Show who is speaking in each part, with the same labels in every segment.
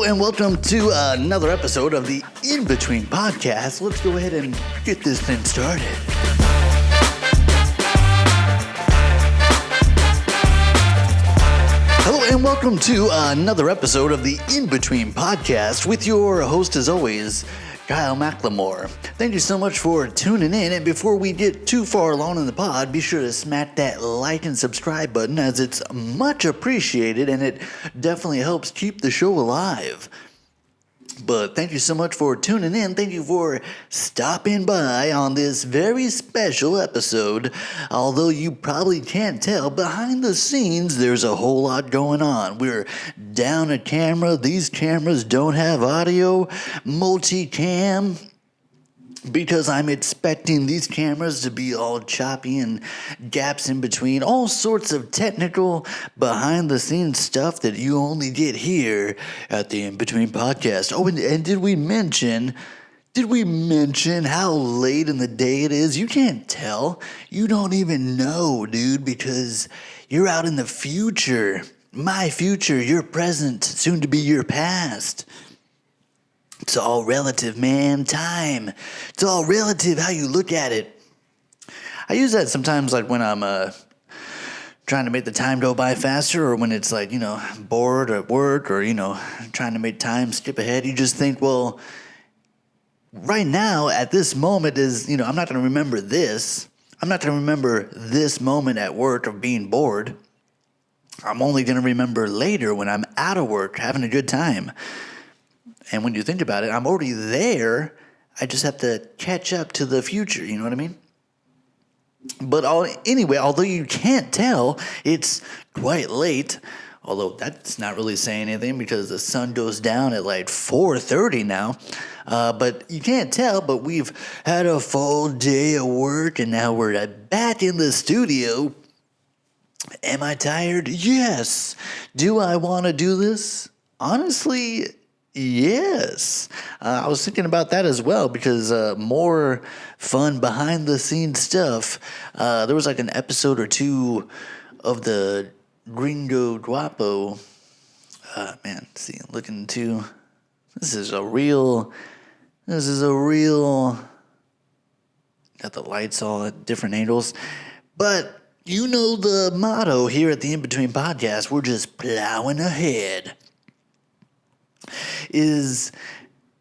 Speaker 1: and welcome to another episode of the In Between Podcast. Let's go ahead and get this thing started. Hello and welcome to another episode of the In Between Podcast with your host, as always, Kyle McLemore. Thank you so much for tuning in, and before we get too far along in the pod, be sure to smack that like and subscribe button, as it's much appreciated and it definitely helps keep the show alive. But thank you so much for tuning in. Thank you for stopping by on this very special episode. Although you probably can't tell, behind the scenes there's a whole lot going on. We're down a camera. These cameras don't have audio. Multicam. Because I'm expecting these cameras to be all choppy and gaps in between, all sorts of technical behind-the-scenes stuff that you only get here at the In Between Podcast. Oh, and did we mention how late in the day it is? You can't tell. You don't even know, dude, because you're out in the future. My future, your present, soon to be your past. It's all relative, man. Time. It's all relative how you look at it. I use that sometimes, like when I'm trying to make the time go by faster, or when it's like, bored at work, or, trying to make time skip ahead. You just think, well, right now at this moment is, I'm not going to remember this. I'm not going to remember this moment at work of being bored. I'm only going to remember later when I'm out of work having a good time. And when you think about it, I'm already there. I just have to catch up to the future, you know what I mean? But anyway, although you can't tell, it's quite late. Although that's not really saying anything because the sun goes down at like 4:30 now. But you can't tell, but we've had a full day of work and now we're back in the studio. Am I tired? Yes. Do I want to do this? Honestly, yes. I was thinking about that as well because more fun behind-the-scenes stuff. There was like an episode or two of the Gringo Guapo. Looking to... This is a real... Got the lights all at different angles. But you know the motto here at the In Between Podcast. We're just plowing ahead. Is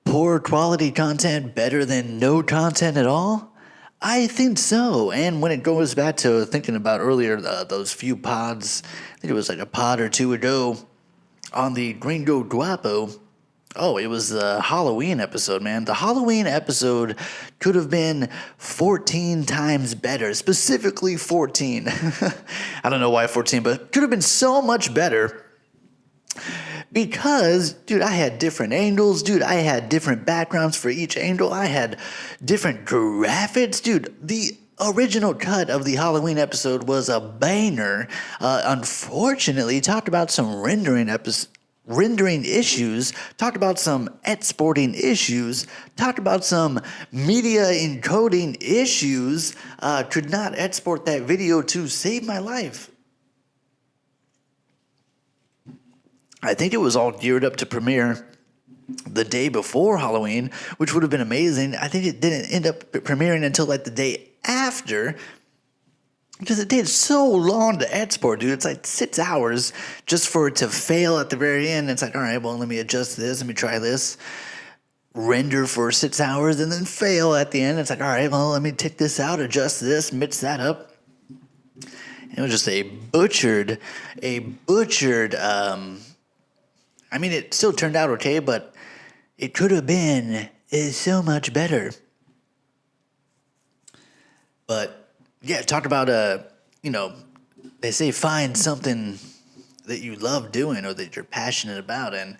Speaker 1: poor quality content better than no content at all? I think so. And when it goes back to thinking about earlier, those few pods, I think it was like a pod or two ago on the Gringo Guapo. Oh, it was the Halloween episode, man. The Halloween episode could have been 14 times better. Specifically 14. I don't know why 14, but could have been so much better. Because, dude, I had different angles. Dude, I had different backgrounds for each angle. I had different graphics. Dude, the original cut of the Halloween episode was a banger. Unfortunately, talked about some rendering issues, talked about some exporting issues, talked about some media encoding issues. Could not export that video to save my life. I think it was all geared up to premiere the day before Halloween, which would have been amazing. I think it didn't end up premiering until like the day after, because it takes so long to export, dude. It's like 6 hours just for it to fail at the very end. It's like, all right, well, let me adjust this. Let me try this. Render for 6 hours and then fail at the end. It's like, all right, well, let me take this out, adjust this, mix that up. And it was just a butchered, it still turned out okay, but it could have been so much better. But, yeah, talk about, they say find something that you love doing or that you're passionate about. And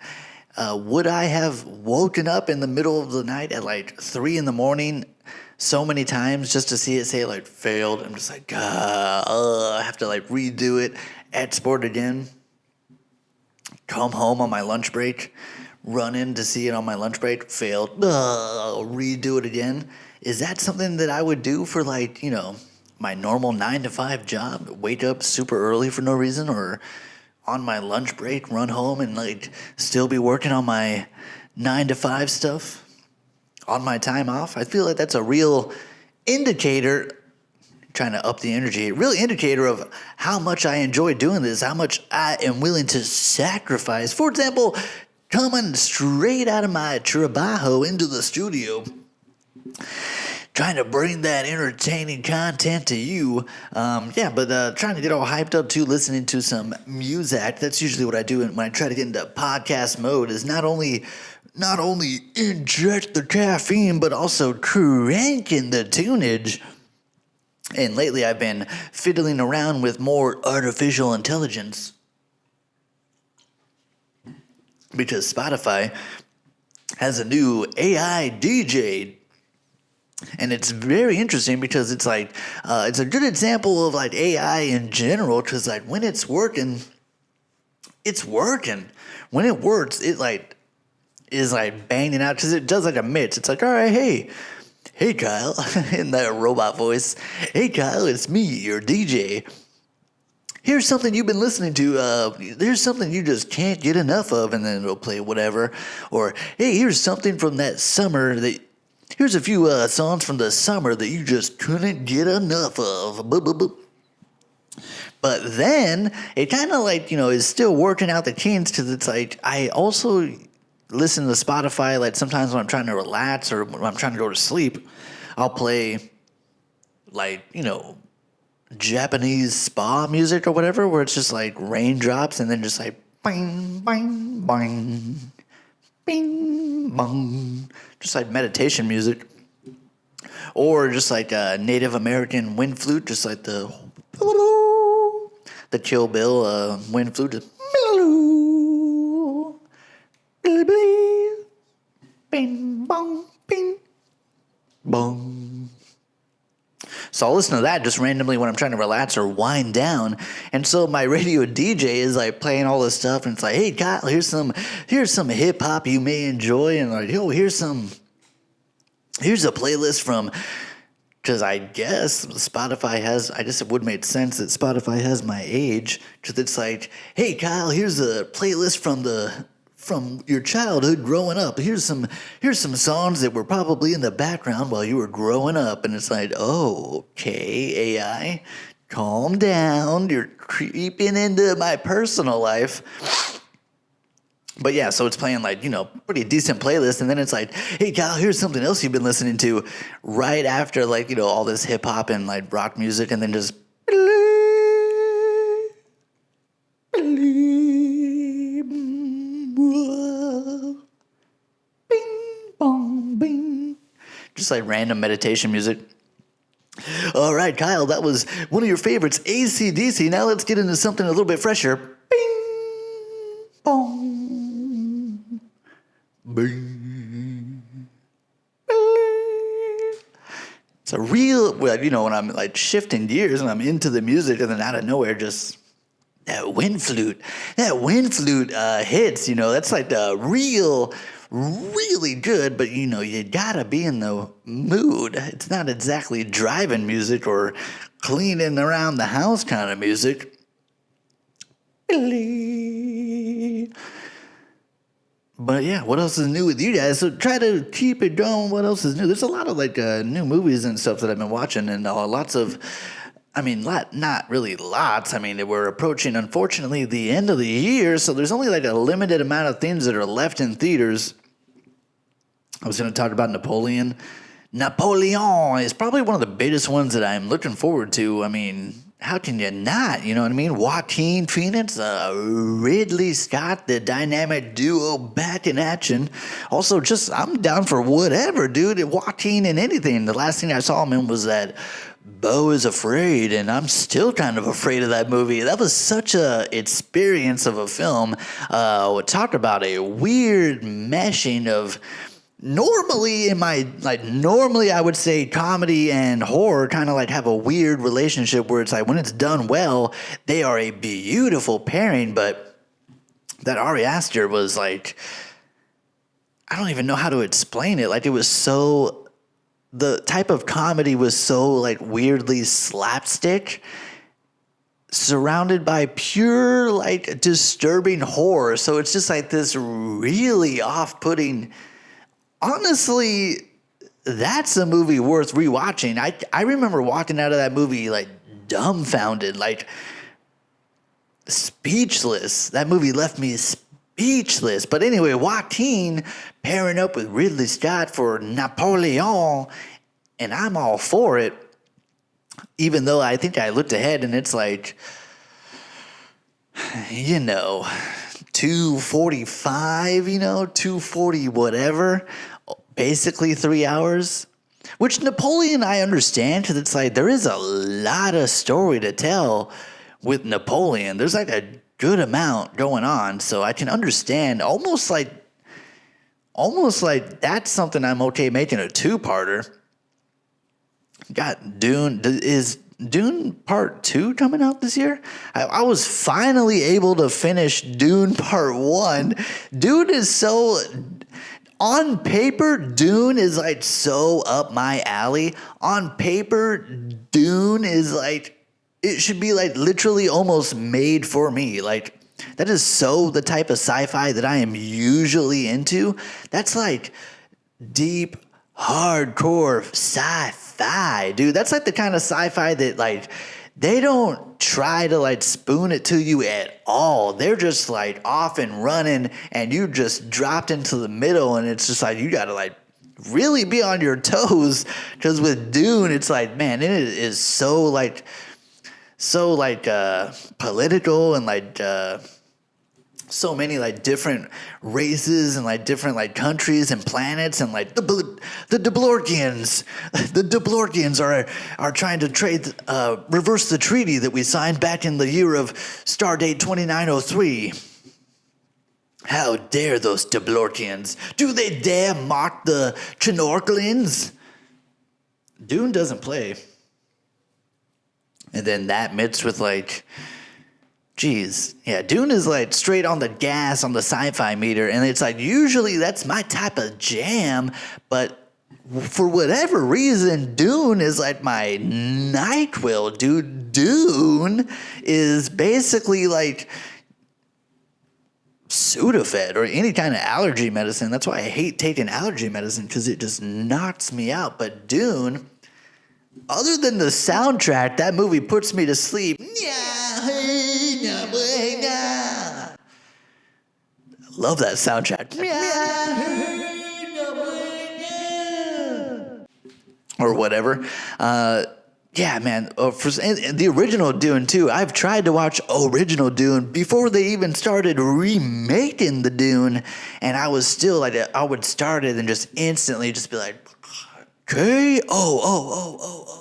Speaker 1: would I have woken up in the middle of the night at like 3 a.m. so many times just to see it say like failed? I'm just like, I have to like redo it, export again. Come home on my lunch break, run in to see it on my lunch break, failed, redo it again. Is that something that I would do for like, my normal 9 to 5 job? Wake up super early for no reason, or on my lunch break run home and like still be working on my 9 to 5 stuff on my time off. I feel like that's a real indicator, trying to up the energy, a real indicator of how much I enjoy doing this, how much I am willing to sacrifice. For example, coming straight out of my trabajo into the studio, trying to bring that entertaining content to you. But trying to get all hyped up too, listening to some music. That's usually what I do when I try to get into podcast mode, is not only inject the caffeine, but also cranking the tunage. And lately I've been fiddling around with more artificial intelligence, because Spotify has a new AI DJ. And it's very interesting because it's like, it's a good example of like AI in general, because like when it's working, it's working. When it works, it like is like banging out, because it does like a mix. It's like, all right, hey Kyle, in that robot voice. Hey Kyle, it's me, your DJ. Here's something you've been listening to. There's something you just can't get enough of, and then it'll play whatever. Or hey, here's something from that summer that. Here's a few songs from the summer that you just couldn't get enough of. But then it kind of like, is still working out the kinks, because it's like I also listen to Spotify like sometimes when I'm trying to relax or when I'm trying to go to sleep. I'll play like, Japanese spa music or whatever, where it's just like raindrops and then just like bang, bang, bang. Bing, bong. Just like meditation music. Or just like a Native American wind flute, just like the Kill Bill wind flute. Just bing, bong, bing, bong. So I'll listen to that just randomly when I'm trying to relax or wind down. And so my radio DJ is like playing all this stuff, and it's like, hey Kyle, here's some hip hop you may enjoy, and like, here's a playlist from, because I guess Spotify has, I guess it would make sense that Spotify has my age, because it's like, hey Kyle, here's a playlist from your childhood growing up. Here's some songs that were probably in the background while you were growing up. And it's like, oh, okay, AI, calm down. You're creeping into my personal life. But yeah, so it's playing like, pretty decent playlist. And then it's like, hey, Kyle, here's something else you've been listening to right after like, all this hip hop and like rock music. And then just bing, bong, bing. Just like random meditation music. All right, Kyle, that was one of your favorites, AC/DC. Now let's get into something a little bit fresher. Bing, bong, bing. It's a real, when I'm like shifting gears and I'm into the music, and then out of nowhere, just that wind flute hits, that's like the really good, but you gotta be in the mood. It's not exactly driving music or cleaning around the house kind of music. But yeah, what else is new with you guys? So try to keep it going. What else is new? There's a lot of like new movies and stuff that I've been watching, and lots of, not really lots. We're approaching, unfortunately, the end of the year, so there's only like a limited amount of things that are left in theaters. I was going to talk about Napoleon. Napoleon is probably one of the biggest ones that I'm looking forward to. How can you not? You know what I mean? Joaquin Phoenix, Ridley Scott, the dynamic duo back in action. Also, I'm down for whatever, dude. Joaquin in anything. The last thing I saw him in was that Beau is Afraid, and I'm still kind of afraid of that movie. That was such a experience of a film. Talk about a weird meshing of... Normally I would say comedy and horror kind of like have a weird relationship where it's like when it's done well, they are a beautiful pairing, but that Ari Aster was like, I don't even know how to explain it. Like it was so, the type of comedy was so like weirdly slapstick, surrounded by pure, like, disturbing horror. So it's just like this really off-putting. Honestly, that's a movie worth rewatching. I remember walking out of that movie like dumbfounded, like speechless. That movie left me speechless. But anyway, Joaquin pairing up with Ridley Scott for Napoleon, and I'm all for it. Even though I think I looked ahead and it's like, 2:45, 2:40 whatever, basically 3 hours. Which Napoleon I understand, because it's like there is a lot of story to tell with Napoleon. There's like a good amount going on, so I can understand almost like that's something I'm okay making a two-parter. Got Dune. Is Dune Part 2 coming out this year? I was finally able to finish Dune Part 1. Dune is so... On paper, Dune is like so up my alley. On paper, Dune is like... It should be like literally almost made for me. Like, that is so the type of sci-fi that I am usually into. That's like deep, hardcore sci-fi, dude. That's like the kind of sci-fi that, like, they don't try to like spoon it to you at all. They're just like off and running, and you just dropped into the middle, and it's just like you gotta like really be on your toes. Because with Dune, it's like, man, it is so political, and like so many like different races and like different like countries and planets, and like the Deblorgians. The Deblorgians are trying to reverse the treaty that we signed back in the year of Stardate 2903. How dare those Deblorgians? Do they dare mock the Chinorclins? Dune doesn't play. And then that mixed with like, geez, yeah, Dune is like straight on the gas on the sci-fi meter, and it's like usually that's my type of jam, but for whatever reason, Dune is like my NyQuil, dude. Dune is basically like Sudafed or any kind of allergy medicine. That's why I hate taking allergy medicine, because it just knocks me out. But Dune, other than the soundtrack, that movie puts me to sleep. Love that soundtrack. Or whatever. Yeah, man. For the original Dune, too. I've tried to watch original Dune before they even started remaking the Dune. And I was still like, I would start it and just instantly just be like, okay, oh.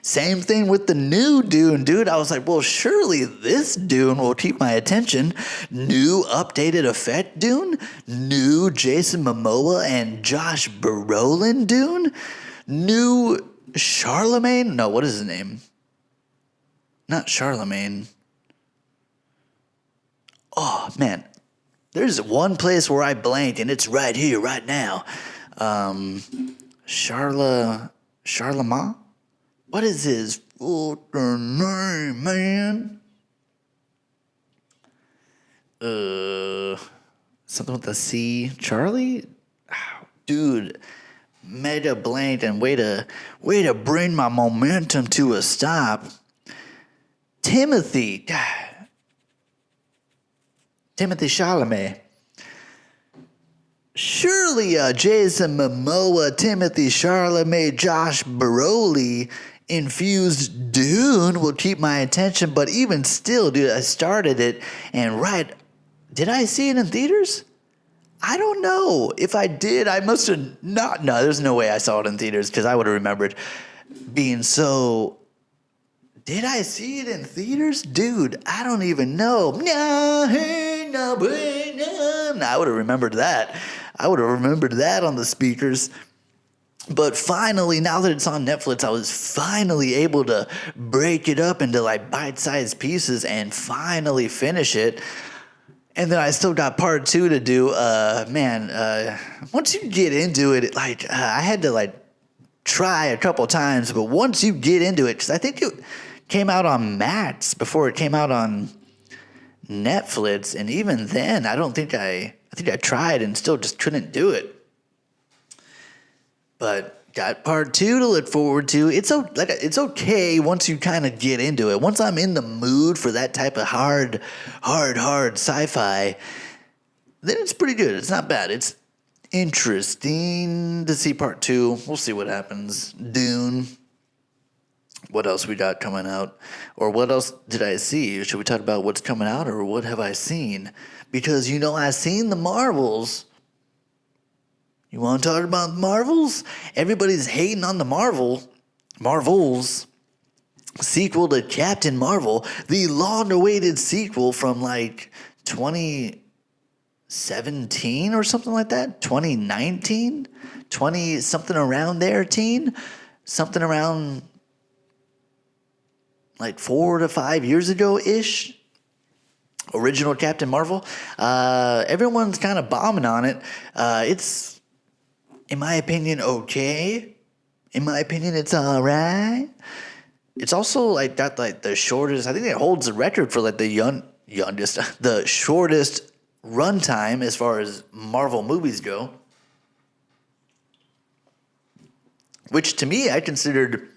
Speaker 1: Same thing with the new Dune, dude. I was like, well, surely this Dune will keep my attention. New updated effect Dune? New Jason Momoa and Josh Brolin Dune? New Charlemagne? No, what is his name? Not Charlemagne. Oh, man. There's one place where I blanked, and it's right here, right now. Charlemagne? What is his fucking name, man? Something with the C. Charlie? Oh, dude, mega blanked, and way to bring my momentum to a stop. Timothy Chalamet. Surely Jason Momoa, Timothy Chalamet, Josh Brolin infused Dune will keep my attention, but even still, dude, I started it, and did I see it in theaters? I don't know. If I did, I must have not. No, there's no way I saw it in theaters, because I would have remembered being so. Did I see it in theaters? Dude, I don't even know. I would have remembered that. I would have remembered that on the speakers. But finally, now that it's on Netflix, I was finally able to break it up into like bite-sized pieces and finally finish it. And then I still got part 2 to do. Once you get into it, I had to like try a couple times, but once you get into it, because I think came out on Max before it came out on Netflix, and even then, I think I tried and still just couldn't do it. But got part 2 to look forward to. It's okay once you kind of get into it. Once I'm in the mood for that type of hard sci-fi, then it's pretty good. It's not bad. It's interesting to see part 2. We'll see what happens. Dune. What else we got coming out? Or what else did I see? Should we talk about what's coming out, or what have I seen? Because, I've seen the Marvels. You want to talk about Marvels? Everybody's hating on the Marvels sequel to Captain Marvel, the long-awaited sequel from 2017 or something like that? 2019? 20 something around there, teen? Something around 4 to 5 years ago-ish. Original Captain Marvel. Everyone's kind of bombing on it. It's, in my opinion, okay. In my opinion, it's all right. It's also got the shortest. I think it holds the record for the shortest runtime as far as Marvel movies go. Which to me, I considered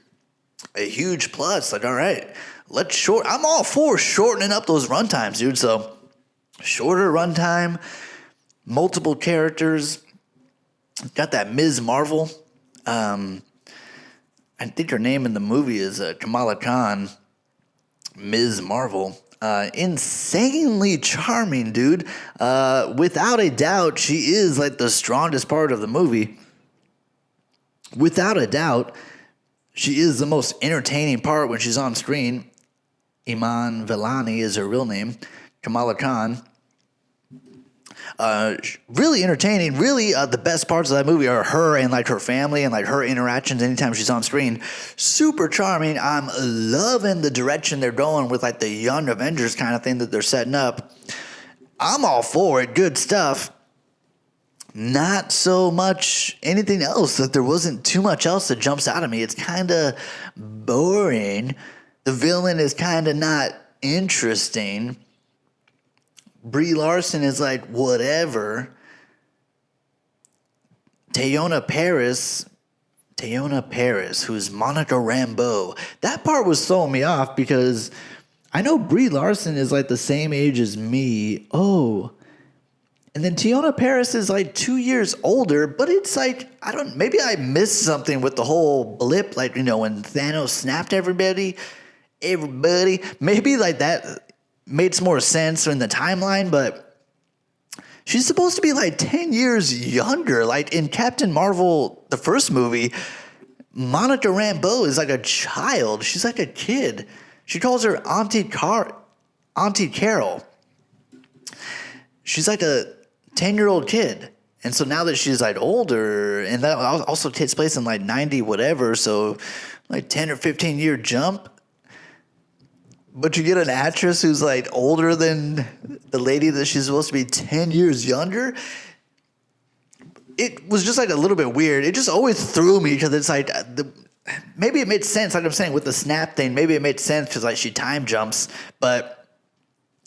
Speaker 1: a huge plus. All right, I'm all for shortening up those runtimes, dude. So shorter runtime, multiple characters. Got that Ms. Marvel. I think her name in the movie is Kamala Khan. Ms. Marvel. Insanely charming, dude. Without a doubt, she is the strongest part of the movie. Without a doubt, she is the most entertaining part when she's on screen. Iman Vellani is her real name. Kamala Khan. Really entertaining. Really, the best parts of that movie are her and her family and her interactions anytime she's on screen. Super charming. I'm loving the direction they're going with the Young Avengers kind of thing that they're setting up. I'm all for it. Good stuff. Not so much anything else. There wasn't too much else that jumps out at me. It's kind of boring. The villain is kind of not interesting. Brie Larson is whatever. Teyonah Parris, who's Monica Rambeau. That part was throwing me off because I know Brie Larson is the same age as me. Oh. And then Teyonah Parris is 2 years older, but it's maybe I missed something with the whole blip, when Thanos snapped everybody. Maybe that made some more sense in the timeline, but she's supposed to be 10 years younger. In Captain Marvel, the first movie, Monica Rambeau is a child. She's a kid. She calls her Auntie Carol. She's a 10-year-old kid. And so now that she's older, and that also takes place in 90 whatever, so 10 or 15 year jump. But you get an actress who's older than the lady that she's supposed to be 10 years younger. It was just a little bit weird. It just always threw me because it's maybe it made sense, I'm saying, with the snap thing. Maybe it made sense because she time jumps, but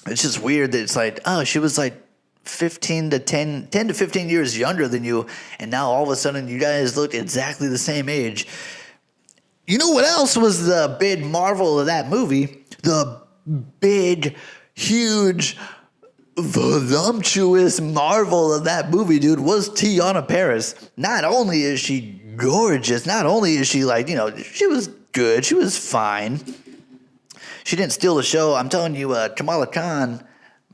Speaker 1: it's just weird that it's oh, she was 10 to 15 years younger than you, and now all of a sudden you guys look exactly the same age. You know what else was the big marvel of that movie? The big, huge, voluptuous marvel of that movie, dude, was Teyonah Parris. Not only is she gorgeous, not only is she she was good, she was fine. She didn't steal the show. I'm telling you, Kamala Khan,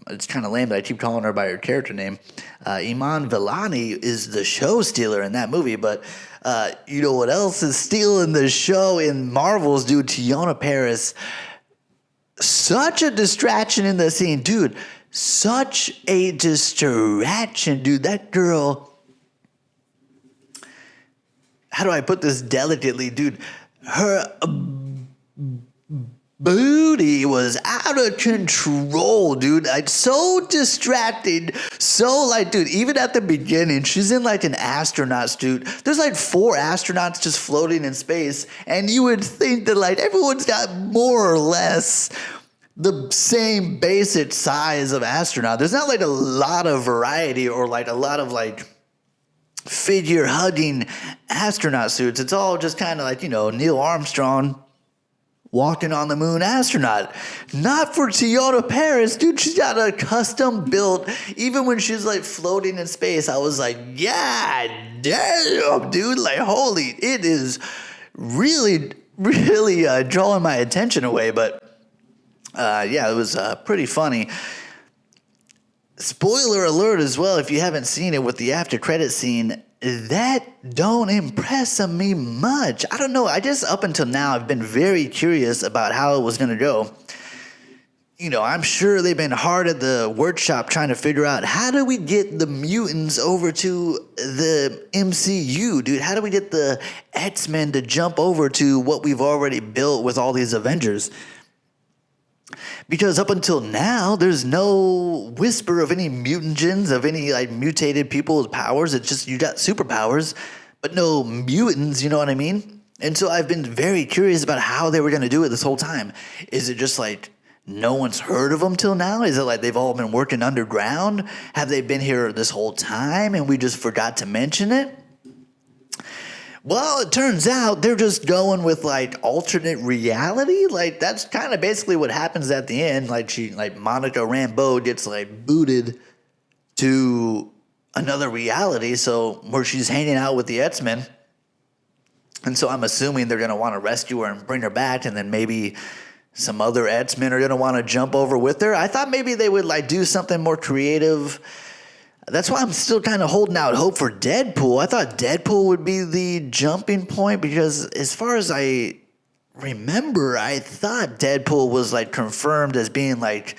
Speaker 1: it's kind of lame that I keep calling her by her character name. Iman Vellani is the show stealer in that movie, but you know what else is stealing the show in Marvel's, dude? Teyonah Parris. Such a distraction in the scene, dude. Such a distraction, dude. That girl. How do I put this delicately, dude? Her booty was out of control, dude. Like, so distracting. So, like, dude, even at the beginning, she's in, like, an astronaut suit. There's, like, 4 astronauts just floating in space. And you would think that, like, everyone's got more or less the same basic size of astronaut. There's not, like, a lot of variety or, like, a lot of, like, figure-hugging astronaut suits. It's all just kind of like, Neil Armstrong walking on the moon astronaut. Not for Teyonah Parris, dude. She's got a custom built. Even when she's like floating in space, I was like, yeah, damn, dude. Like, holy, it is really, really drawing my attention away. But yeah, it was pretty funny. Spoiler alert as well, if you haven't seen it, with the after credit scene, that don't impress me much. I don't know. I just, up until now, I've been very curious about how it was going to go. I'm sure they've been hard at the workshop trying to figure out, how do we get the mutants over to the MCU, dude? How do we get the X-Men to jump over to what we've already built with all these Avengers? Because up until now, there's no whisper of any mutagens, of any like mutated people's powers. It's just you got superpowers, but no mutants, you know what I mean? And so I've been very curious about how they were going to do it this whole time. Is it just like no one's heard of them till now? Is it like they've all been working underground? Have they been here this whole time and we just forgot to mention it? Well, it turns out they're just going with like alternate reality. Like that's kind of basically what happens at the end. Like Monica Rambeau gets like booted to another reality. So where she's hanging out with the X-Men. And so I'm assuming they're going to want to rescue her and bring her back. And then maybe some other X-Men are going to want to jump over with her. I thought maybe they would like do something more creative. That's why I'm still kind of holding out hope for Deadpool. I thought Deadpool would be the jumping point because as far as I remember, I thought Deadpool was like confirmed as being like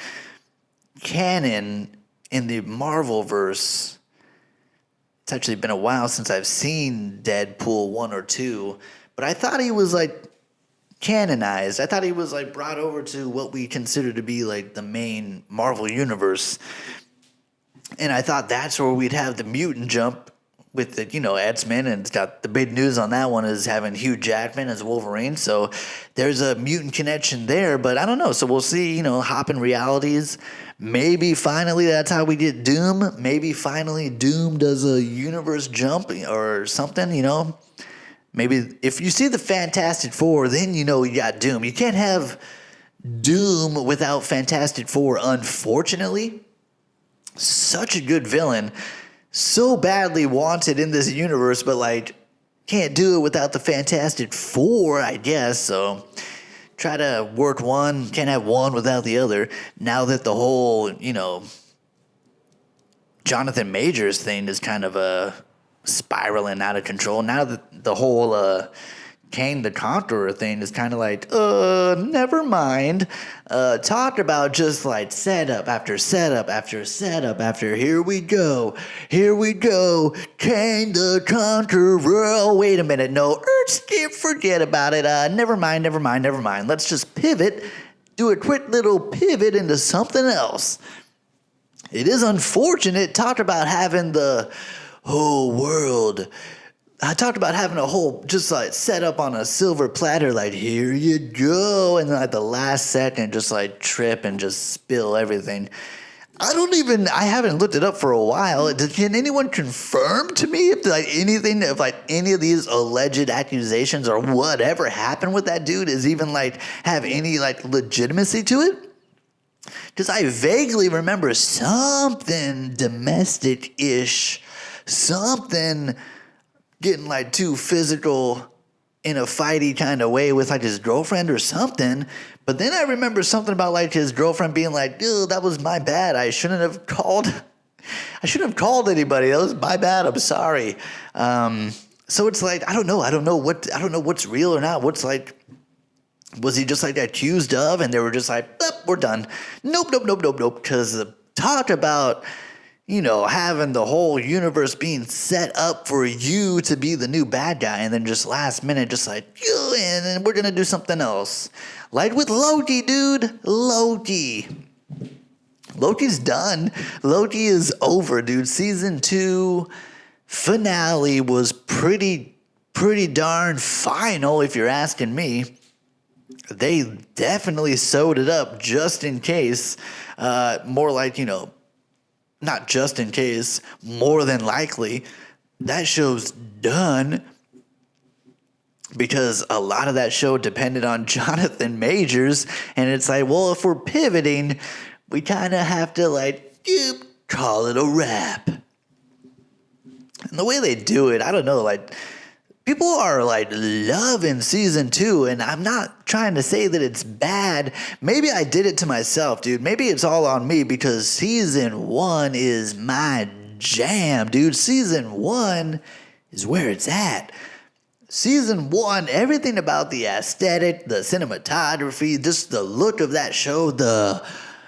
Speaker 1: canon in the Marvel-verse. It's actually been a while since I've seen Deadpool 1 or 2, but I thought he was like canonized. I thought he was like brought over to what we consider to be like the main Marvel universe. And I thought that's where we'd have the mutant jump with the, X-Men. And it's got the big news on that one is having Hugh Jackman as Wolverine. So there's a mutant connection there. But I don't know. So we'll see, hopping realities. Maybe finally that's how we get Doom. Maybe finally Doom does a universe jump or something, Maybe if you see the Fantastic Four, then you got Doom. You can't have Doom without Fantastic Four, unfortunately. Such a good villain, so badly wanted in this universe, but like can't do it without the Fantastic Four, I guess. So try to work one, can't have one without the other. Now that the whole, Jonathan Majors thing is kind of spiraling out of control. Now that the whole Kang the Conqueror thing is kind of like, never mind. Talk about just like setup after setup after setup after here we go, Kang the Conqueror. Oh, wait a minute, no, skip, forget about it. Never mind. Let's just pivot, do a quick little pivot into something else. It is unfortunate. Talk about having the whole world. I talked about having a whole just like set up on a silver platter, like here you go, and then at the last second just like trip and just spill everything. I haven't looked it up for a while. Can anyone confirm to me if any of these alleged accusations or whatever happened with that dude is even like have any like legitimacy to it? Because I vaguely remember something domestic-ish, something getting like too physical in a fighty kind of way with like his girlfriend or something. But then I remember something about like his girlfriend being like, "Dude, that was my bad. I shouldn't have called anybody. That was my bad. I'm sorry." So it's like I don't know what's real or not. What's like, was he just like accused of, and they were just like, "We're done." Nope. Because the talk about, having the whole universe being set up for you to be the new bad guy, and then just last minute, just like, and then we're going to do something else. Like with Loki, dude. Loki's done. Loki is over, dude. Season 2 finale was pretty darn final, if you're asking me. They definitely sewed it up just in case. More like, not just in case, more than likely, that show's done. Because a lot of that show depended on Jonathan Majors. And it's like, well, if we're pivoting, we kind of have to, call it a wrap. And the way they do it, I don't know, people are, loving season 2. And I'm not trying to say that it's bad. Maybe I did it to myself, dude. Maybe it's all on me because season 1 is my jam, dude. Season 1 is where it's at. Season 1, everything about the aesthetic, the cinematography, just the look of that show, the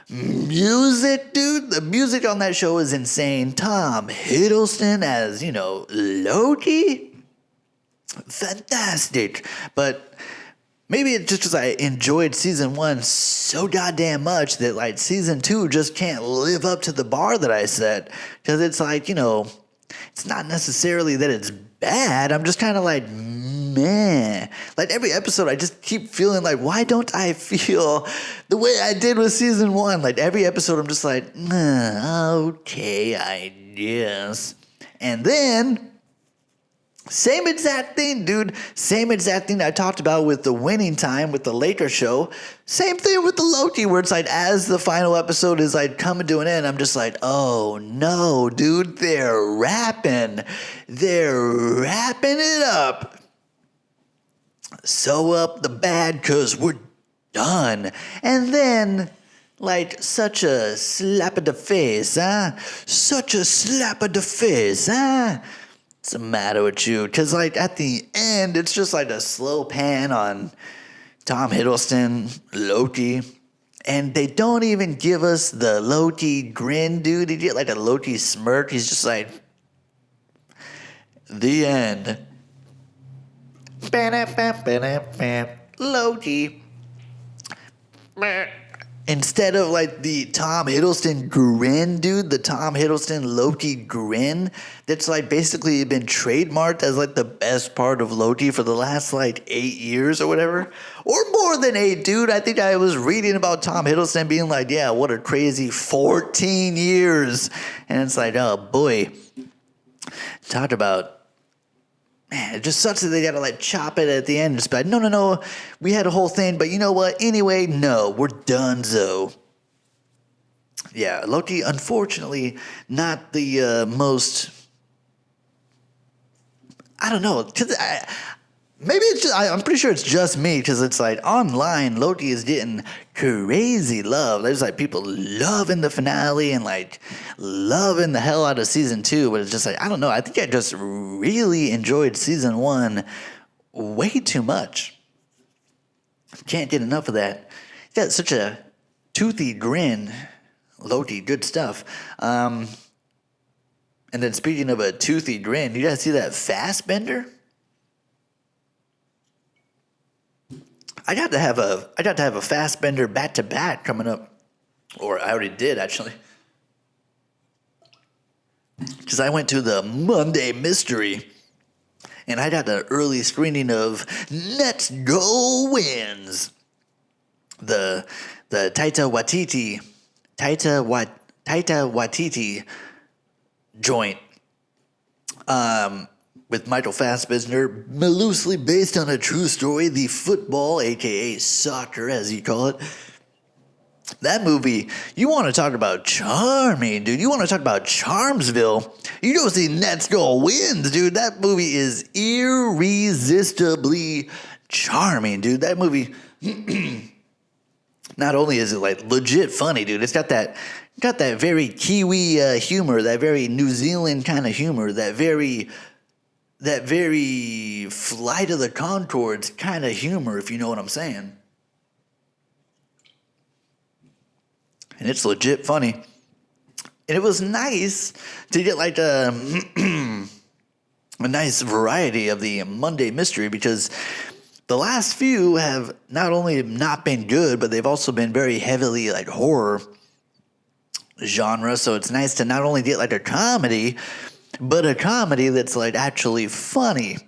Speaker 1: music, dude. The music on that show is insane. Tom Hiddleston as, Loki. Fantastic. But maybe it's just because I enjoyed season 1 so goddamn much that, season 2 just can't live up to the bar that I set. Because it's it's not necessarily that it's bad. I'm just kind of meh. Every episode, I just keep feeling why don't I feel the way I did with season 1? Every episode, I'm just okay, I guess. And then, same exact thing, dude. Same exact thing I talked about with the Winning Time with the Lakers show. Same thing with the Loki, where it's as the final episode is coming to an end, I'm just oh no, dude, they're wrapping it up. Sew up the bad, cause we're done. And then, such a slap of the face, huh? Such a slap of the face, huh? What's the matter with you? Because, at the end, it's just a slow pan on Tom Hiddleston, Loki. And they don't even give us the Loki grin, dude. You get, a Loki smirk. He's just the end. Loki. Instead of the Tom Hiddleston grin, dude, the Tom Hiddleston Loki grin, that's basically been trademarked as the best part of Loki for the last 8 years or whatever. Or more than 8, dude. I think I was reading about Tom Hiddleston being yeah, what a crazy 14 years. And it's oh boy. Talk about, man, it just sucks that they gotta chop it at the end. It's no, we had a whole thing, but you know what? Anyway, no, we're donezo. Yeah, Loki, unfortunately, not the most. I don't know, cause maybe it's just, I'm pretty sure it's just me, because it's online, Loki is getting crazy love. There's people loving the finale and loving the hell out of season 2, but it's just I don't know. I think I just really enjoyed season 1 way too much. Can't get enough of that. He's got such a toothy grin. Loki, good stuff. And then speaking of a toothy grin, you guys see that Fassbender? I got to have a Fassbender back-to-back coming up, or I already did actually, because I went to the Monday Mystery, and I got the early screening of Let's Go Wins, the Taika Waititi joint. With Michael Fassbender, loosely based on a true story, the football, aka soccer as you call it. That movie, you want to talk about charming, dude. You want to talk about Charmsville. You go see Let's Go Wins, dude. That movie is irresistibly charming, dude. That movie, not only is it legit funny, dude, it's got that very Kiwi humor, that very New Zealand kind of humor, that very Flight of the Conchords kind of humor, if you know what I'm saying. And it's legit funny. And it was nice to get a nice variety of the Monday Mystery, because the last few have not only not been good, but they've also been very heavily like horror genre. So it's nice to not only get like a comedy, but a comedy that's like actually funny.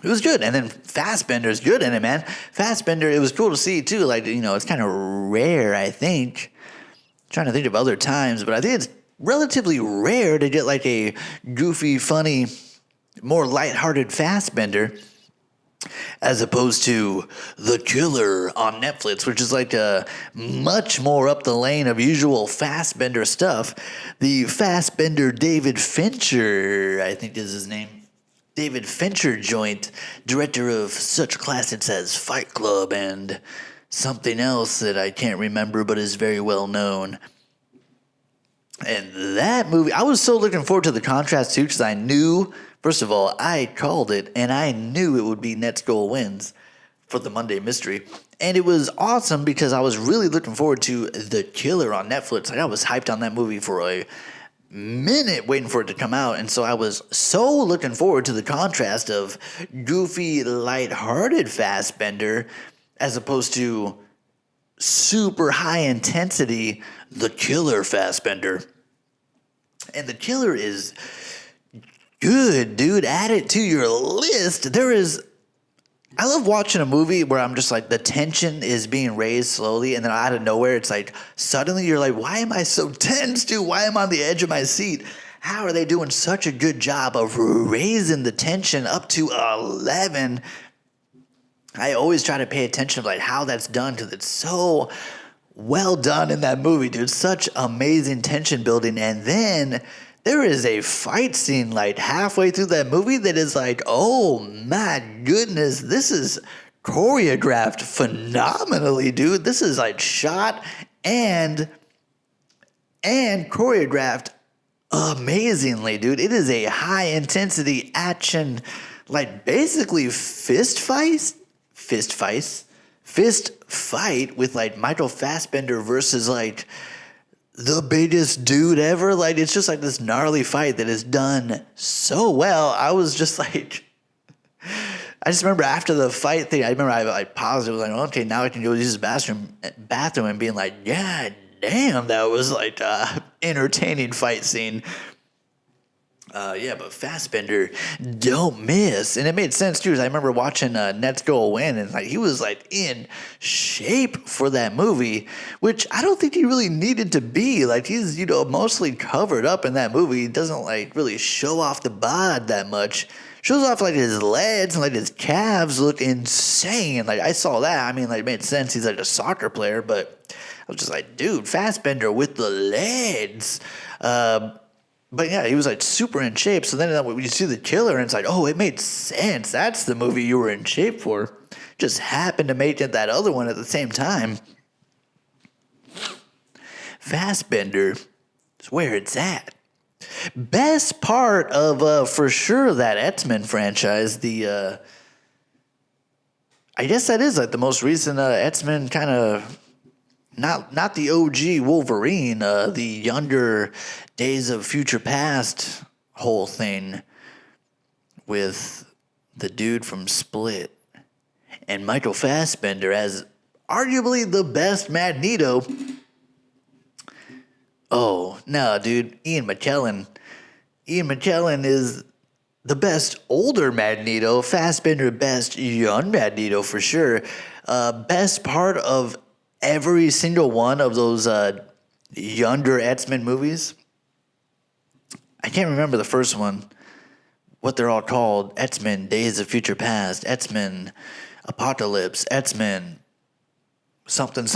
Speaker 1: It was good. And then Fassbender's good in it, man. Fassbender, it was cool to see too. Like, it's kind of rare, I think. I'm trying to think of other times, but I think it's relatively rare to get like a goofy, funny, more lighthearted Fassbender, as opposed to The Killer on Netflix, which is like a much more up the lane of usual Fassbender stuff. The Fassbender David Fincher, I think is his name. David Fincher joint, director of such classics as Fight Club and something else that I can't remember but is very well known. And that movie, I was so looking forward to the contrast too, because I knew, first of all, I called it, and I knew it would be Nets Goal Wins for the Monday Mystery. And it was awesome because I was really looking forward to The Killer on Netflix. Like, I was hyped on that movie for a minute waiting for it to come out, and so I was so looking forward to the contrast of goofy, lighthearted Fassbender as opposed to super high intensity The Killer Fassbender. And The Killer is good, dude. Add it to your list. I love watching a movie where I'm just like, the tension is being raised slowly, and then out of nowhere, it's like, suddenly you're like, why am I so tense, dude? Why am I on the edge of my seat? How are they doing such a good job of raising the tension up to 11? I always try to pay attention to like how that's done, because it's so well done in that movie, dude. Such amazing tension building. And then there is a fight scene like halfway through that movie that is like, oh my goodness, this is choreographed phenomenally, dude. This is like shot and choreographed amazingly, dude. It is a high intensity action, like basically fist fight with like Michael Fassbender versus like the biggest dude ever. Like, it's just like this gnarly fight that is done so well. I was just like, I just remember after the fight thing, I like paused it, was like, okay, now I can go use the bathroom and being like, yeah, damn, that was like entertaining fight scene. But Fassbender don't miss. And it made sense too, because I remember watching Nets Go Win, and like he was like in shape for that movie, which I don't think he really needed to be. Like, he's, mostly covered up in that movie. He doesn't like really show off the bod that much. Shows off like his legs, and like his calves look insane. Like, I saw that. I mean, like, it made sense. He's like a soccer player, but I was just like, dude, Fassbender with the legs. But yeah, he was like super in shape. So then when you see The Killer, and it's like, oh, it made sense. That's the movie you were in shape for. Just happened to make it that other one at the same time. Fassbender is where it's at. Best part of, for sure, that X-Men franchise, I guess that is like the most recent X-Men kind of, not the OG Wolverine, the younger Days of Future Past whole thing with the dude from Split and Michael Fassbender as arguably the best Magneto. Oh, no, dude. Ian McKellen is the best older Magneto. Fassbender, best young Magneto for sure. Best part of every single one of those younger X-Men movies. I can't remember the first one, what they're all called. X-Men, Days of Future Past, X-Men, Apocalypse, X-Men, something.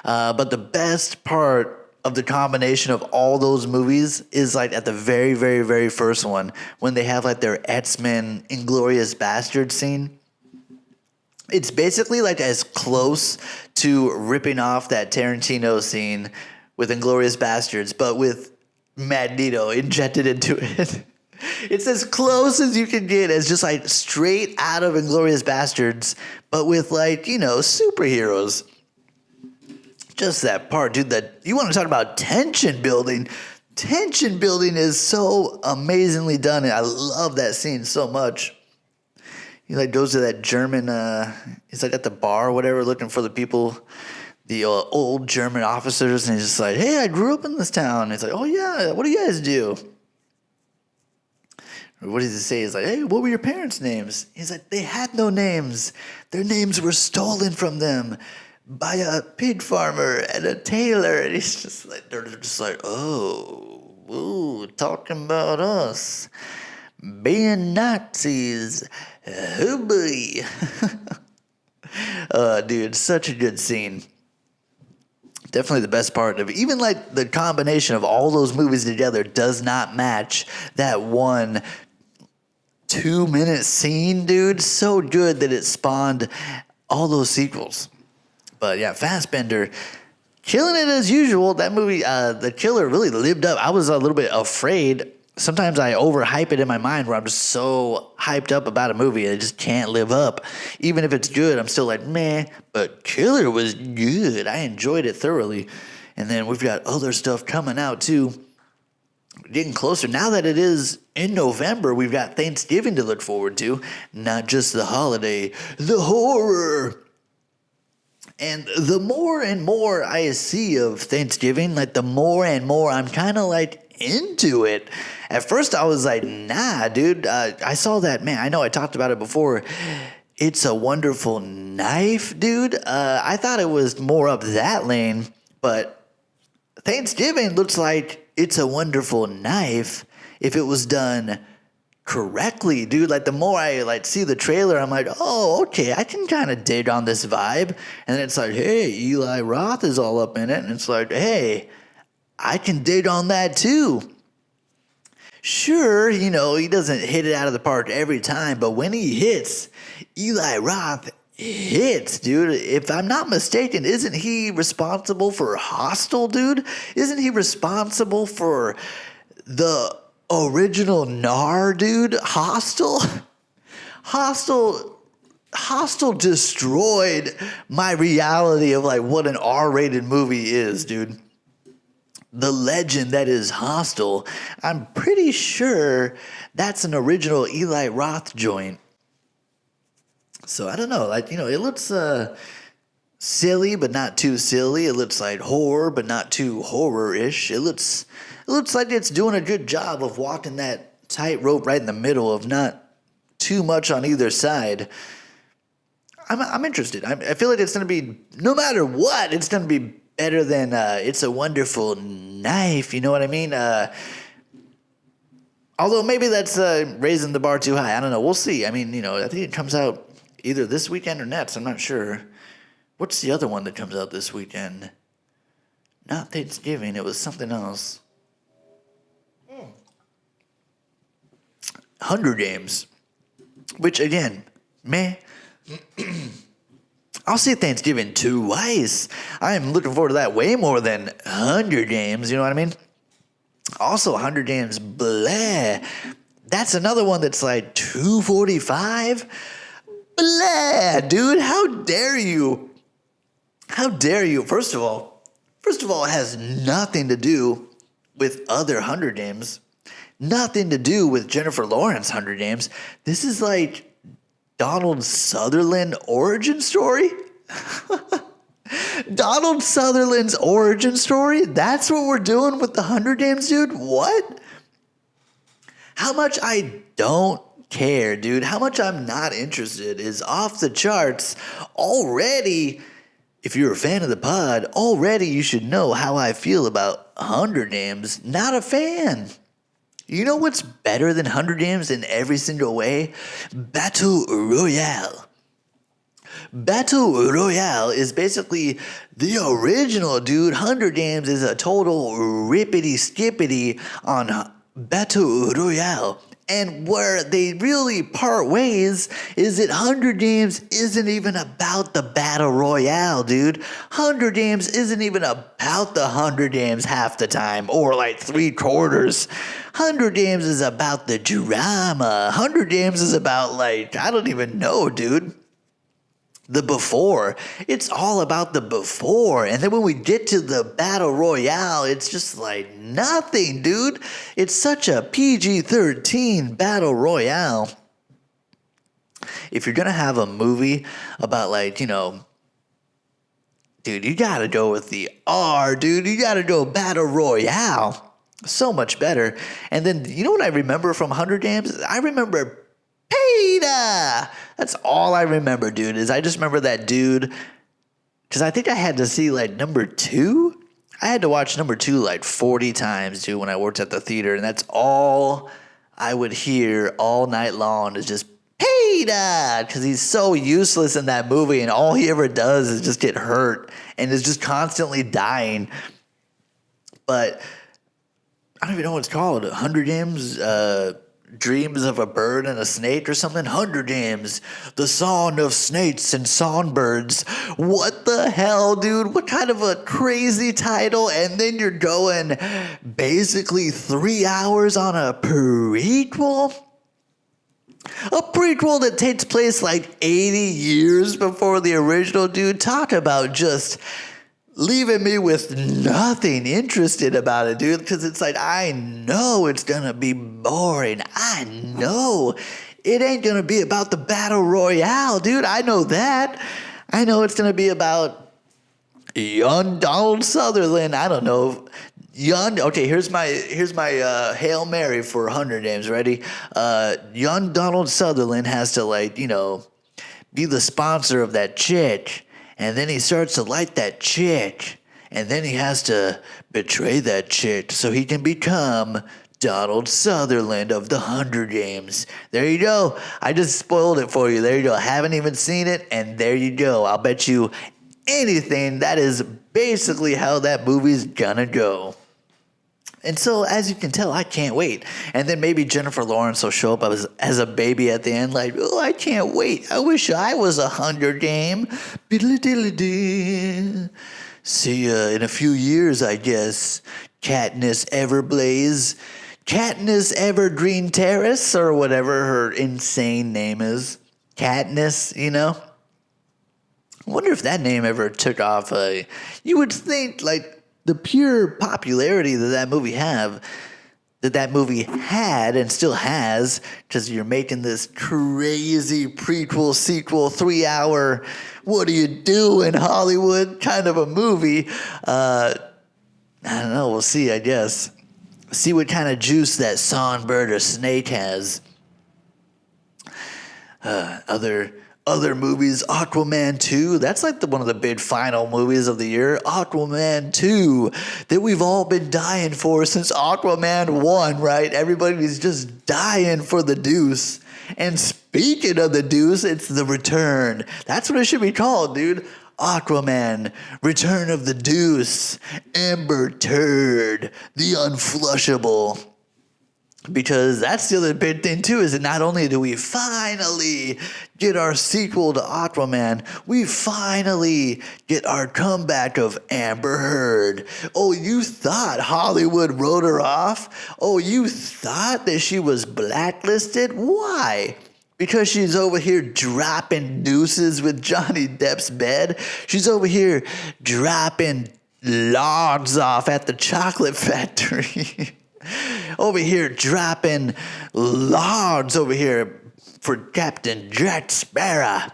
Speaker 1: But the best part of the combination of all those movies is like at the very, very, very first one, when they have like their X-Men Inglourious Basterds scene. It's basically like as close to ripping off that Tarantino scene with Inglourious Basterds, but with Magneto injected into it. It's as close as you can get as just like straight out of Inglourious Basterds, but with like, superheroes. Just that part, dude, that you want to talk about tension building. Tension building is so amazingly done, and I love that scene so much. he like goes to that German, he's like at the bar or whatever looking for the people, the old German officers, and he's just like, hey, I grew up in this town. And he's like, oh yeah, what do you guys do? Or what does he say? He's like, hey, what were your parents' names? He's like, they had no names. Their names were stolen from them by a pig farmer and a tailor. And he's just like, they're just like, oh, ooh, talking about us being Nazis. Oh boy. Dude, such a good scene. Definitely the best part of it. Even like the combination of all those movies together does not match that one 2-minute scene, dude. So good that it spawned all those sequels. But yeah, Fassbender killing it as usual. That movie, The Killer, really lived up. I was a little bit afraid. Sometimes I overhype it in my mind where I'm just so hyped up about a movie and it just can't live up. Even if it's good, I'm still like, meh. But Killer was good. I enjoyed it thoroughly. And then we've got other stuff coming out too. Getting closer. Now that it is in November, we've got Thanksgiving to look forward to. Not just the holiday, the horror. And the more and more I see of Thanksgiving, like the more and more I'm kind of like into it. At first I was like, nah, dude. I saw that, man, I know I talked about it before. It's a Wonderful Knife, dude. I thought it was more up that lane, but Thanksgiving looks like It's a Wonderful Knife if it was done correctly, dude. Like the more I like see the trailer, I'm like, oh, okay, I can kind of dig on this vibe. And then it's like, hey, Eli Roth is all up in it, and it's like, hey, I can dig on that too. Sure, you know, he doesn't hit it out of the park every time, but when he hits, Eli Roth hits, dude. If I'm not mistaken, isn't he responsible for Hostel, dude? Isn't he responsible for the original Nar, dude? Hostel destroyed my reality of like what an R-rated movie is, dude. The legend that is Hostel, I'm pretty sure that's an original Eli Roth joint. So I don't know, like, you know, it looks silly but not too silly. It looks like horror but not too horror-ish. It looks like it's doing a good job of walking that tightrope right in the middle of not too much on either side. I'm interested. I feel like it's going to be, no matter what, it's going to be better than It's a Wonderful Knife, you know what I mean? Although maybe that's raising the bar too high. I don't know. We'll see. I mean, you know, I think it comes out either this weekend or next. I'm not sure. What's the other one that comes out this weekend? Not Thanksgiving. It was something else. Hunger Games. Which, again, meh. I'll see Thanksgiving twice. I am looking forward to that way more than Hunger Games, you know what I mean? Also, Hunger Games, bleh. That's another one that's like $2.45. Bleh, dude, how dare you? How dare you? First of all, it has nothing to do with other Hunger Games. Nothing to do with Jennifer Lawrence Hunger Games. This is like Donald Sutherland origin story? Donald Sutherland's origin story? That's what we're doing with the Hunger Games, dude? What? How much I don't care, dude. How much I'm not interested is off the charts. Already, if you're a fan of the pod, already you should know how I feel about Hunger Games. Not a fan. You know what's better than Hunger Games in every single way? Battle Royale. Battle Royale is basically the original, dude. Hunger Games is a total rippity-skippity on Battle Royale. And where they really part ways is that Hunger Games isn't even about the Battle Royale, dude. Hunger Games isn't even about the Hunger Games half the time, or like 3/4. Hunger Games is about the drama. Hunger Games is about like, I don't even know, dude. The before. It's all about the before. And then when we get to the Battle Royale, it's just like nothing, dude. It's such a PG-13 Battle Royale. if you're gonna have a movie about like, dude, you gotta go with the R, dude. You gotta go Battle Royale. So much better. And then, you know what I remember from Hunger Games? I remember Peter. That's all I remember, dude, is I just remember that dude. Because I think I had to see, like, number 2. I had to watch number 2, like, 40 times, dude, when I worked at the theater. And that's all I would hear all night long is just Peter, because he's so useless in that movie, and all he ever does is just get hurt and is just constantly dying. But I don't even know what it's called. Hunger Games, Dreams of a Bird and a Snake or something. Hunger Games, the Song of Snakes and Songbirds. What the hell, dude? What kind of a crazy title? And then you're going basically 3 hours on a prequel? A prequel that takes place like 80 years before the original, dude. Talk about just leaving me with nothing interested about it, dude. Because it's like, I know it's going to be boring. I know it ain't going to be about the Battle Royale, dude. I know that. I know it's going to be about young Donald Sutherland. I don't know. Okay, here's my Hail Mary for Hunger Games. Ready? Young Donald Sutherland has to, like, be the sponsor of that chick, and then he starts to like that chick, and then he has to betray that chick so he can become Donald Sutherland of the Hunger Games. There you go. I just spoiled it for you. There you go. Haven't even seen it, and there you go. I'll bet you anything that is basically how that movie's gonna go. And so, as you can tell, I can't wait. And then maybe Jennifer Lawrence will show up as a baby at the end, like, oh, I can't wait. I wish I was a Hunger Game. See ya in a few years, I guess. Katniss Everblaze. Katniss Evergreen Terrace, or whatever her insane name is. Katniss, I wonder if that name ever took off. You would think, like, the pure popularity that movie had and still has, because you're making this crazy prequel, sequel, 3-hour, what do you do in Hollywood kind of a movie. I don't know. We'll see, I guess. See what kind of juice that songbird or snake has. Other movies, Aquaman 2, that's like one of the big final movies of the year. Aquaman 2, that we've all been dying for since Aquaman 1, right? Everybody's just dying for the deuce. And speaking of the deuce, it's the return. That's what it should be called, dude. Aquaman, Return of the Deuce, Amber Turd, the Unflushable. Because that's the other big thing, too, is that not only do we finally get our sequel to Aquaman, we finally get our comeback of Amber Heard. Oh, you thought Hollywood wrote her off? Oh, you thought that she was blacklisted? Why? Because she's over here dropping deuces with Johnny Depp's bed? She's over here dropping logs off at the chocolate factory. Over here dropping logs over here for Captain Jack Sparrow.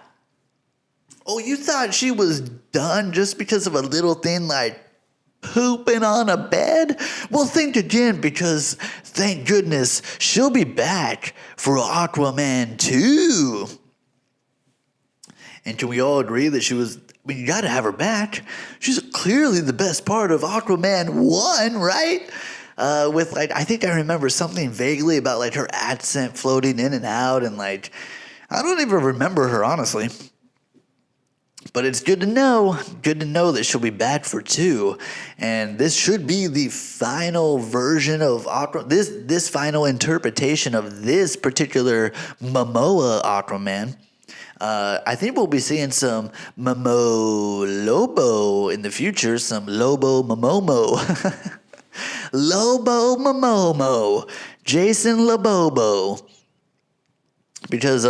Speaker 1: Oh, you thought she was done just because of a little thing like pooping on a bed? Well, think again, because thank goodness she'll be back for Aquaman 2. And can we all agree that you gotta have her back. She's clearly the best part of Aquaman 1, right? With, like, I think I remember something vaguely about, like, her accent floating in and out, and, like, I don't even remember her, honestly. But it's good to know that she'll be back for 2, and this should be the final version of this final interpretation of this particular Momoa Aquaman. I think we'll be seeing some Momo Lobo in the future, some Lobo Momomo. Lobo Momomo, Jason Lobobo, because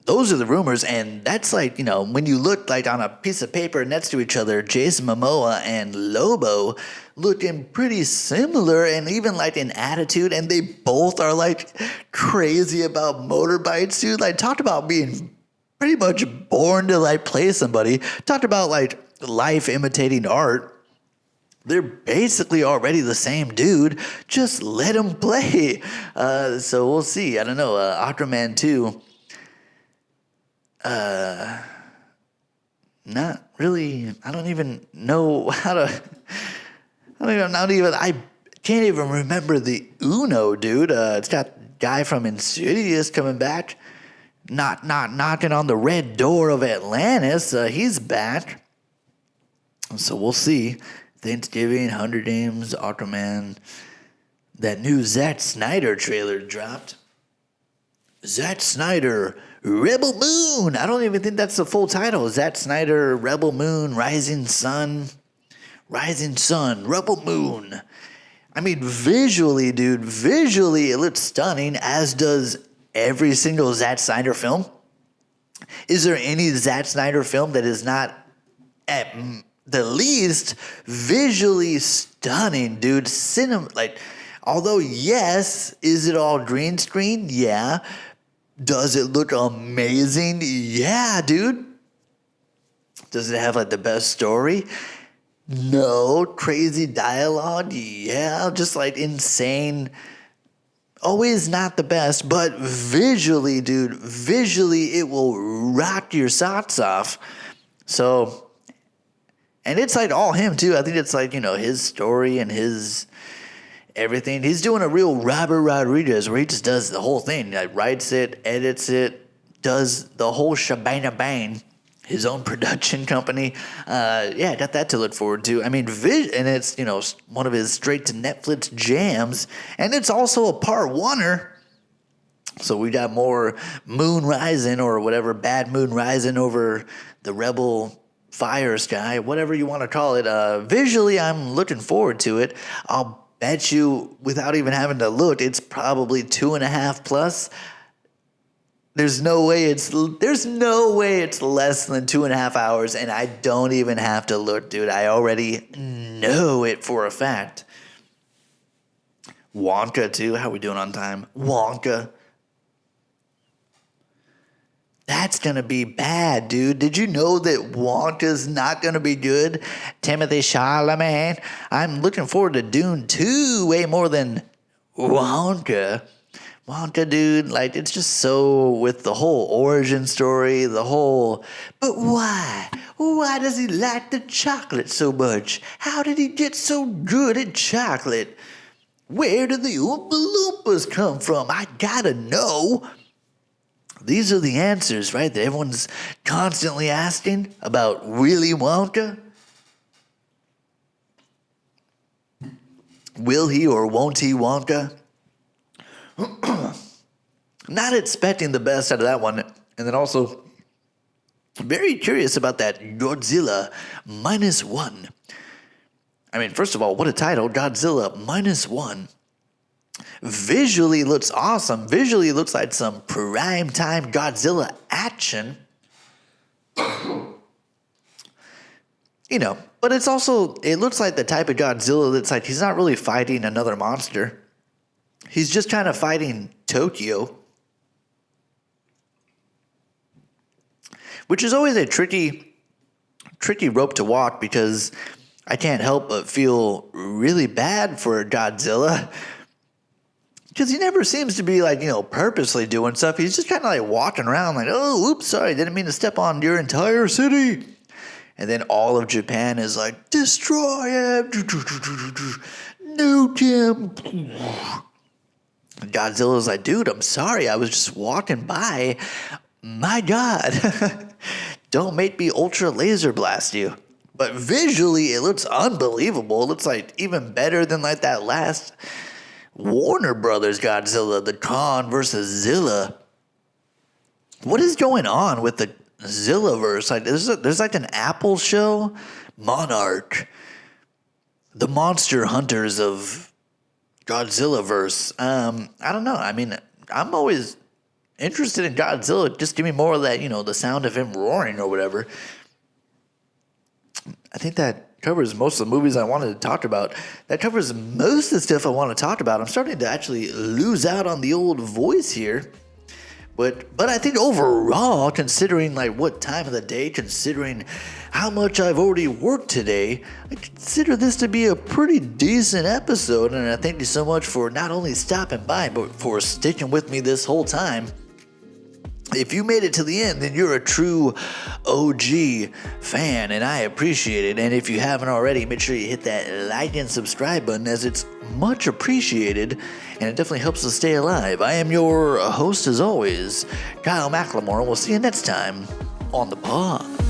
Speaker 1: those are the rumors, and that's like, when you look like on a piece of paper next to each other, Jason Momoa and Lobo looking pretty similar, and even like in attitude, and they both are like crazy about motorbikes, dude. Like, talked about being pretty much born to like play somebody. Talked about like life imitating art. They're basically already the same dude. Just let them play. So we'll see. I don't know. Aquaman 2. Not really. I don't even know how to. I can't even remember the Uno, dude. It's got guy from Insidious coming back, not knocking on the red door of Atlantis. He's back. So we'll see. Thanksgiving, Hunger Games, Aquaman. That new Zack Snyder trailer dropped. Zack Snyder, Rebel Moon. I don't even think that's the full title. Zack Snyder, Rebel Moon, Rising Sun, Rebel Moon. I mean, visually, dude, it looks stunning, as does every single Zack Snyder film. Is there any Zack Snyder film that is not at the least visually stunning, dude? Although, yes, is it all green screen? Yeah. Does it look amazing? Yeah, dude. Does it have like the best story? No. Crazy dialogue? Yeah. Just like insane. Always not the best, but visually, dude, it will rock your socks off. So, and it's like all him too. I think it's like, his story and his everything. He's doing a real Robert Rodriguez where he just does the whole thing. Like, writes it, edits it, does the whole shebang bang. His own production company. Yeah, got that to look forward to. I mean, and it's, one of his straight to Netflix jams. And it's also a part oneer. So we got more moon rising or whatever, bad moon rising over the rebel fire sky, whatever you want to call it. Visually, I'm looking forward to it. I'll bet you, without even having to look, it's probably 2.5 plus. There's no way it's less than 2.5 hours, and I don't even have to look, dude. I already know it for a fact. Wonka too. How we doing on time? Wonka. That's going to be bad, dude. Did you know that Wonka's not going to be good? Timothy Chalamet. I'm looking forward to Dune 2 way more than Wonka. Wonka, dude, like, it's just so, with the whole origin story, but why? Why does he like the chocolate so much? How did he get so good at chocolate? Where did the Oompa Loompas come from? I gotta know. These are the answers, right, that everyone's constantly asking about Willy Wonka. Will he or won't he Wonka? Not expecting the best out of that one. And then also, very curious about that Godzilla -1. I mean, first of all, what a title. Godzilla -1. Visually looks awesome. Visually looks like some prime-time Godzilla action. But it's also, it looks like the type of Godzilla that's like, he's not really fighting another monster. He's just kind of fighting Tokyo. Which is always a tricky rope to walk, because I can't help but feel really bad for Godzilla. Because he never seems to be like, purposely doing stuff. He's just kind of like walking around like, oh, oops, sorry, didn't mean to step on your entire city. And then all of Japan is like, destroy him. Nuke him. Godzilla's like, dude, I'm sorry. I was just walking by. My God. Don't make me ultra laser blast you. But visually, it looks unbelievable. It looks like even better than like that last Warner Brothers Godzilla, the Kong versus Zilla. What is going on with the Zillaverse? Like, there's like an Apple show, Monarch, the monster hunters of Godzillaverse. I don't know. I mean, I'm always interested in Godzilla, just give me more of that, the sound of him roaring or whatever. I think that covers most of the movies I wanted to talk about. That covers most of the stuff I want to talk about. I'm starting to actually lose out on the old voice here. But I think overall, considering like what time of the day, considering how much I've already worked today, I consider this to be a pretty decent episode. And I thank you so much for not only stopping by, but for sticking with me this whole time. If you made it to the end, then you're a true OG fan, and I appreciate it. And if you haven't already, make sure you hit that like and subscribe button, as it's much appreciated, and it definitely helps us stay alive. I am your host, as always, Kyle McLemore, and we'll see you next time on the pod.